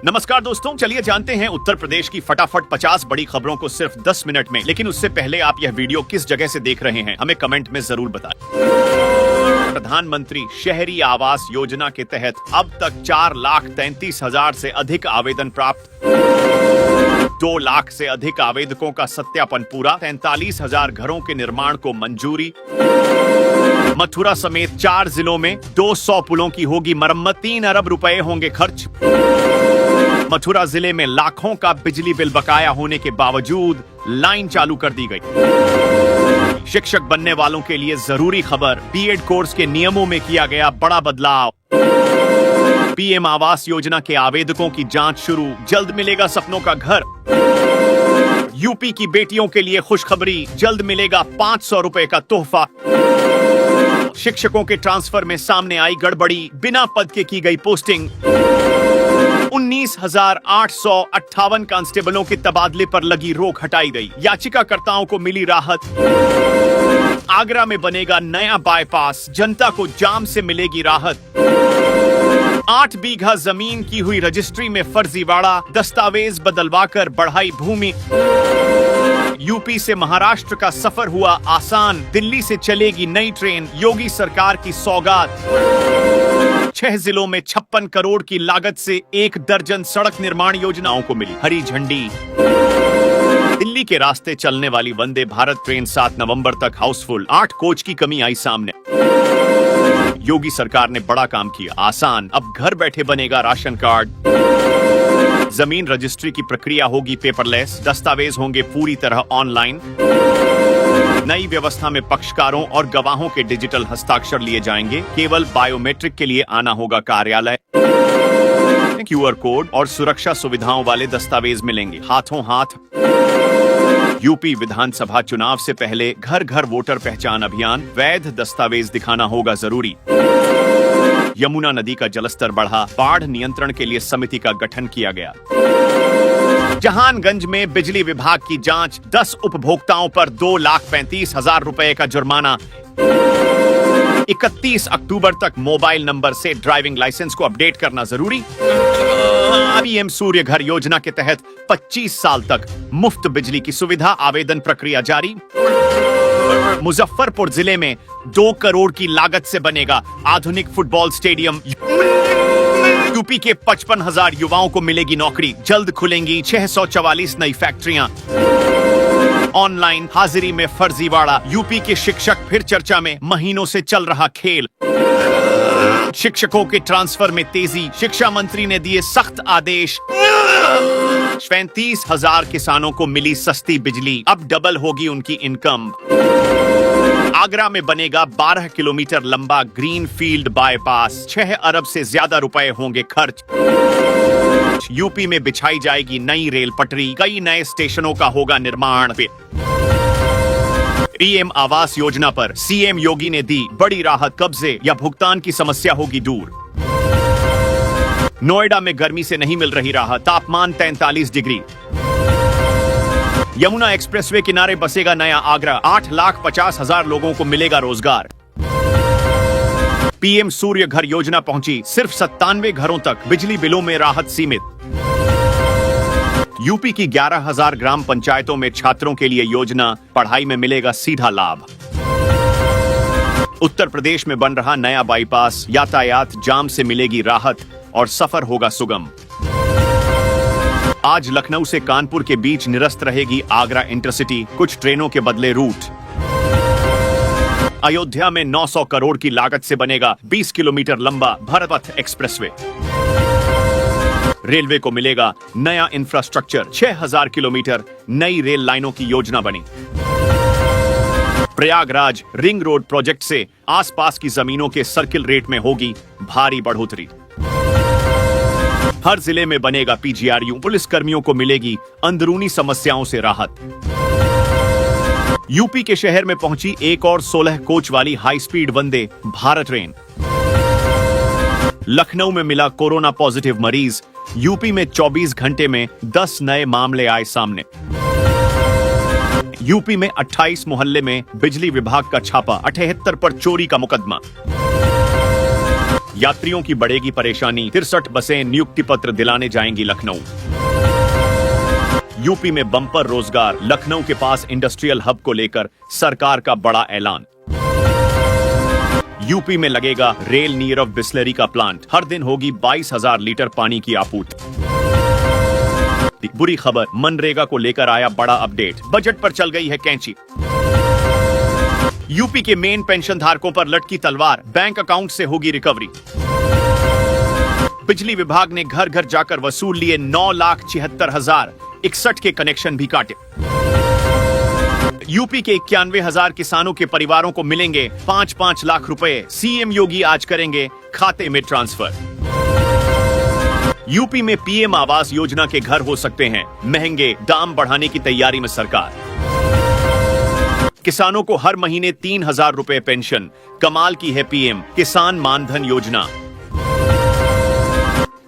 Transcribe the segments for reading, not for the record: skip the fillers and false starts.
नमस्कार दोस्तों, चलिए जानते हैं उत्तर प्रदेश की फटाफट 50 बड़ी खबरों को सिर्फ 10 मिनट में। लेकिन उससे पहले आप यह वीडियो किस जगह से देख रहे हैं हमें कमेंट में जरूर बताएं। प्रधानमंत्री शहरी आवास योजना के तहत अब तक 4,33,000 से अधिक आवेदन प्राप्त, 2 लाख से अधिक आवेदकों का सत्यापन पूरा, 43,000 घरों के निर्माण को मंजूरी। मथुरा समेत 4 जिलों में 200 पुलों की होगी मरम्मत, 3 अरब रुपए होंगे खर्च। मथुरा जिले में लाखों का बिजली बिल बकाया होने के बावजूद लाइन चालू कर दी गई। शिक्षक बनने वालों के लिए जरूरी खबर, बीएड कोर्स के नियमों में किया गया बड़ा बदलाव। पीएम आवास योजना के आवेदकों की जांच शुरू, जल्द मिलेगा सपनों का घर। यूपी की बेटियों के लिए खुशखबरी, जल्द मिलेगा 500 रुपए का तोहफा। शिक्षकों के ट्रांसफर में सामने आई गड़बड़ी, बिना पद के की गई पोस्टिंग। 19,858 कांस्टेबलों के तबादले पर लगी रोक हटाई गई, याचिकाकर्ताओं को मिली राहत। आगरा में बनेगा नया बाईपास, जनता को जाम से मिलेगी राहत। 8 बीघा जमीन की हुई रजिस्ट्री में फर्जीवाड़ा, दस्तावेज बदलवाकर बढ़ाई भूमि। यूपी से महाराष्ट्र का सफर हुआ आसान, दिल्ली से चलेगी नई ट्रेन, योगी सरकार की सौगात। 6 जिलों में 56 करोड़ की लागत से 1 दर्जन सड़क निर्माण योजनाओं को मिली हरी झंडी। दिल्ली के रास्ते चलने वाली वंदे भारत ट्रेन 7 नवंबर तक हाउसफुल, 8 कोच की कमी आई सामने। योगी सरकार ने बड़ा काम किया, आसान, अब घर बैठे बनेगा राशन कार्ड। जमीन रजिस्ट्री की प्रक्रिया होगी पेपरलेस, दस्तावेज होंगे पूरी तरह ऑनलाइन। नई व्यवस्था में पक्षकारों और गवाहों के डिजिटल हस्ताक्षर लिए जाएंगे, केवल बायोमेट्रिक के लिए आना होगा कार्यालय। क्यूआर कोड और सुरक्षा सुविधाओं वाले दस्तावेज मिलेंगे हाथों हाथ। यूपी विधानसभा चुनाव से पहले घर घर वोटर पहचान अभियान, वैध दस्तावेज दिखाना होगा जरूरी। यमुना नदी का जलस्तर बढ़ा, बाढ़ नियंत्रण के लिए समिति का गठन किया गया। जहानगंज में बिजली विभाग की जांच, 10 उपभोक्ताओं पर 2,35,000 रुपए का जुर्माना। 31 अक्टूबर तक मोबाइल नंबर से ड्राइविंग लाइसेंस को अपडेट करना जरूरी। पीएम सूर्य घर योजना के तहत 25 साल तक मुफ्त बिजली की सुविधा, आवेदन प्रक्रिया जारी। मुजफ्फरपुर जिले में 2 करोड़ की लागत से बनेगा आधुनिक फुटबॉल स्टेडियम। यूपी के 55,000 युवाओं को मिलेगी नौकरी, जल्द खुलेंगी 644 नई फैक्ट्रियां। ऑनलाइन हाजिरी में फर्जीवाड़ा, यूपी के शिक्षक फिर चर्चा में, महीनों से चल रहा खेल। शिक्षकों के ट्रांसफर में तेजी, शिक्षा मंत्री ने दिए सख्त आदेश। 35,000 किसानों को मिली सस्ती बिजली, अब डबल होगी उनकी इनकम। आगरा में बनेगा 12 किलोमीटर लंबा ग्रीन फील्ड बाईपास, 6 अरब से ज्यादा रुपए होंगे खर्च। यूपी में बिछाई जाएगी नई रेल पटरी, कई नए स्टेशनों का होगा निर्माण। पीएम आवास योजना पर सीएम योगी ने दी बड़ी राहत, कब्जे या भुगतान की समस्या होगी दूर। नोएडा में गर्मी से नहीं मिल रही राहत, तापमान 43 डिग्री। यमुना एक्सप्रेसवे किनारे बसेगा नया आगरा, 8,50,000 लोगों को मिलेगा रोजगार। पीएम सूर्य घर योजना पहुंची, सिर्फ 97 घरों तक बिजली बिलों में राहत सीमित। यूपी की 11,000 ग्राम पंचायतों में छात्रों के लिए योजना, पढ़ाई में मिलेगा सीधा लाभ। उत्तर प्रदेश में बन रहा नया बाईपास, यातायात जाम से मिलेगी राहत और सफर होगा सुगम। आज लखनऊ से कानपुर के बीच निरस्त रहेगी आगरा इंटरसिटी, कुछ ट्रेनों के बदले रूट। अयोध्या में 900 करोड़ की लागत से बनेगा 20 किलोमीटर लंबा भारत एक्सप्रेसवे। रेलवे को मिलेगा नया इंफ्रास्ट्रक्चर, 6,000 किलोमीटर नई रेल लाइनों की योजना बनी। प्रयागराज रिंग रोड प्रोजेक्ट से आसपास की जमीनों के सर्किल रेट में होगी भारी बढ़ोतरी। हर जिले में बनेगा पीजीआरयू, पुलिस कर्मियों को मिलेगी अंदरूनी समस्याओं से राहत। यूपी के शहर में पहुंची एक और 16 कोच वाली high speed Vande Bharat train. Lucknow में मिला कोरोना पॉजिटिव मरीज, यूपी में 24 घंटे में 10 नए मामले आए सामने। यूपी में 28 मोहल्ले में बिजली विभाग का छापा, 78 पर चोरी का मुकदमा। यात्रियों की बढ़ेगी परेशानी, 63 बसें नियुक्ति पत्र दिलाने जाएंगी लखनऊ। यूपी में बम्पर रोजगार, लखनऊ के पास इंडस्ट्रियल हब को लेकर सरकार का बड़ा ऐलान। यूपी में लगेगा रेल नीरव बिस्लरी का प्लांट, हर दिन होगी 22,000 लीटर पानी की आपूर्ति। बुरी खबर, मनरेगा को लेकर आया बड़ा अपडेट, बजट पर चल गई है कैंची। यूपी के मेन पेंशन धारकों पर लटकी तलवार, बैंक अकाउंट से होगी रिकवरी। बिजली विभाग ने घर घर जाकर वसूल लिए 9,76,061 के कनेक्शन भी काटे। यूपी के 91,000 किसानों के परिवारों को मिलेंगे 5-5 लाख रुपए, सीएम योगी आज करेंगे खाते में ट्रांसफर। यूपी में पीएम आवास योजना के घर हो सकते हैं महंगे, दाम बढ़ाने की तैयारी में सरकार। किसानों को हर महीने 3,000 रुपए पेंशन, कमाल की है पीएम किसान मानधन योजना।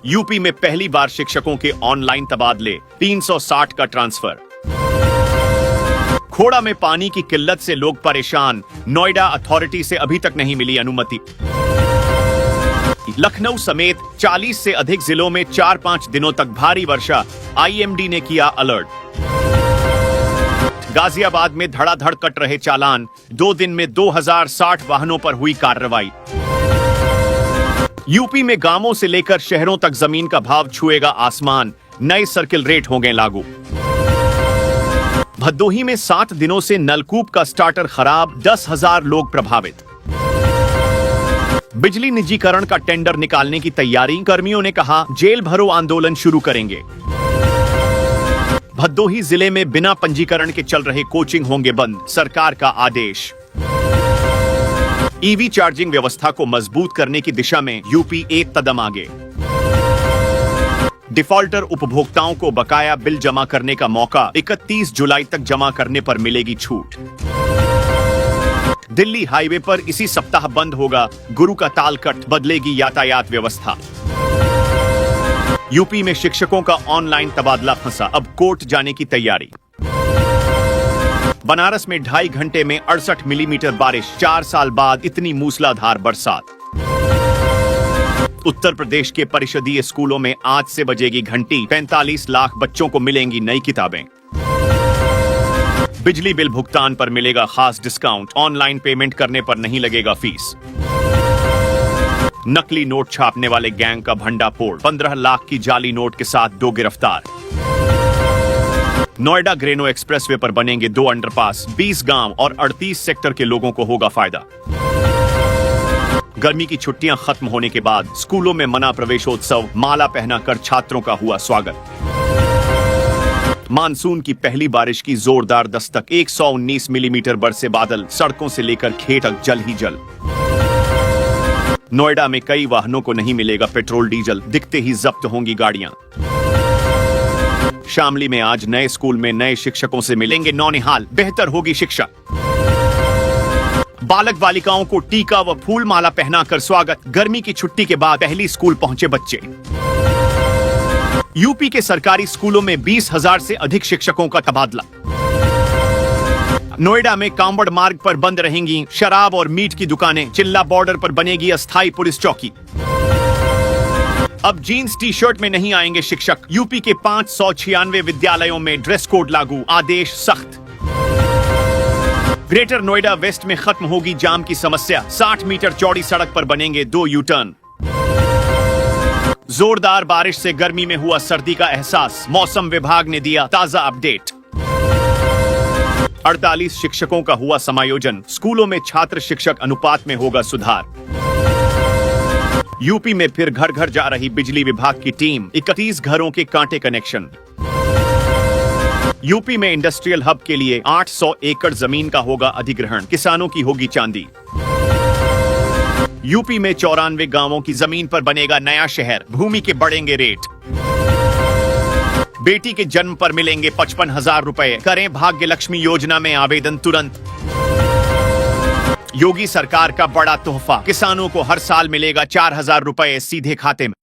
यूपी में पहली बार शिक्षकों के ऑनलाइन तबादले, 360 का ट्रांसफर। खोड़ा में पानी की किल्लत से लोग परेशान, नोएडा अथॉरिटी से अभी तक नहीं मिली अनुमति। लखनऊ समेत 40 से अधिक जिलों में 4-5 दिनों तक भारी वर्षा, आईएमडी ने किया अलर्ट। गाजियाबाद में धड़ाधड़ कट रहे चालान, 2 दिन में 2060 वाहनों पर हुई कार्रवाई। यूपी में गांवों से लेकर शहरों तक जमीन का भाव छुएगा आसमान, नए सर्किल रेट होंगे लागू। भदोही में 7 दिनों से नलकूप का स्टार्टर खराब, 10,000 लोग प्रभावित। बिजली निजीकरण का टेंडर निकालने की तैयारी, कर्मियों ने कहा जेल भरो आंदोलन शुरू करेंगे। भदोही जिले में बिना पंजीकरण के चल रहे कोचिंग होंगे बंद, सरकार का आदेश। ईवी चार्जिंग व्यवस्था को मजबूत करने की दिशा में यूपी एक कदम आगे। डिफॉल्टर उपभोक्ताओं को बकाया बिल जमा करने का मौका, 31 जुलाई तक जमा करने पर मिलेगी छूट। दिल्ली हाईवे पर इसी सप्ताह बंद होगा गुरु का तालकट, बदलेगी यातायात व्यवस्था। यूपी में शिक्षकों का ऑनलाइन तबादला फंसा, अब कोर्ट जाने की तैयारी। बनारस में 2.5 घंटे में 68 मिलीमीटर बारिश, 4 साल बाद इतनी मूसलाधार बरसात। उत्तर प्रदेश के परिषदीय स्कूलों में आज से बजेगी घंटी, 45 लाख बच्चों को मिलेंगी नई किताबें। बिजली बिल भुगतान पर मिलेगा खास डिस्काउंट, ऑनलाइन पेमेंट करने पर नहीं लगेगा फीस। नकली नोट छापने वाले गैंग का भंडाफोड़, 15 लाख की जाली नोट के साथ 2 गिरफ्तार। नोएडा ग्रेनो एक्सप्रेसवे पर बनेंगे 2 अंडरपास, 20 गांव और 38 सेक्टर के लोगों को होगा फायदा। गर्मी की छुट्टियां खत्म होने के बाद स्कूलों में मना प्रवेशोत्सव, माला पहनाकर छात्रों का हुआ स्वागत। मानसून की पहली बारिश की जोरदार दस्तक, 119 मिलीमीटर बरसे बादल, सड़कों से लेकर खेत तक जल ही जल। नोएडा में कई वाहनों को नहीं मिलेगा पेट्रोल डीजल, दिखते ही जब्त होंगी गाड़ियां। शामली में आज नए स्कूल में नए शिक्षकों से मिलेंगे नौनिहाल, बेहतर होगी शिक्षा। बालक बालिकाओं को टीका व फूल माला पहनाकर स्वागत, गर्मी की छुट्टी के बाद पहली स्कूल पहुंचे बच्चे। यूपी के सरकारी स्कूलों में 20,000 से अधिक शिक्षकों का तबादला। नोएडा में कांवड़ मार्ग पर बंद रहेंगी शराब और मीट की दुकानें, चिल्ला बॉर्डर पर बनेगी अस्थायी पुलिस चौकी। अब जीन्स टी शर्ट में नहीं आएंगे शिक्षक, यूपी के 596 विद्यालयों में ड्रेस कोड लागू, आदेश सख्त। ग्रेटर नोएडा वेस्ट में खत्म होगी जाम की समस्या, 60 मीटर चौड़ी सड़क पर बनेंगे 2 यू टर्न। जोरदार बारिश से गर्मी में हुआ सर्दी का एहसास, मौसम विभाग ने दिया ताजा अपडेट। 48 शिक्षकों का हुआ समायोजन, स्कूलों में छात्र शिक्षक अनुपात में होगा सुधार। यूपी में फिर घर घर जा रही बिजली विभाग की टीम, 31 घरों के कांटे कनेक्शन। यूपी में इंडस्ट्रियल हब के लिए 800 एकड़ जमीन का होगा अधिग्रहण, किसानों की होगी चांदी। यूपी में 94 गांवों की जमीन पर बनेगा नया शहर, भूमि के बढ़ेंगे रेट। बेटी के जन्म पर मिलेंगे 55,000 रुपए, करें भाग्य लक्ष्मी योजना में आवेदन तुरंत। योगी सरकार का बड़ा तोहफा, किसानों को हर साल मिलेगा 4,000 रुपए सीधे खाते में।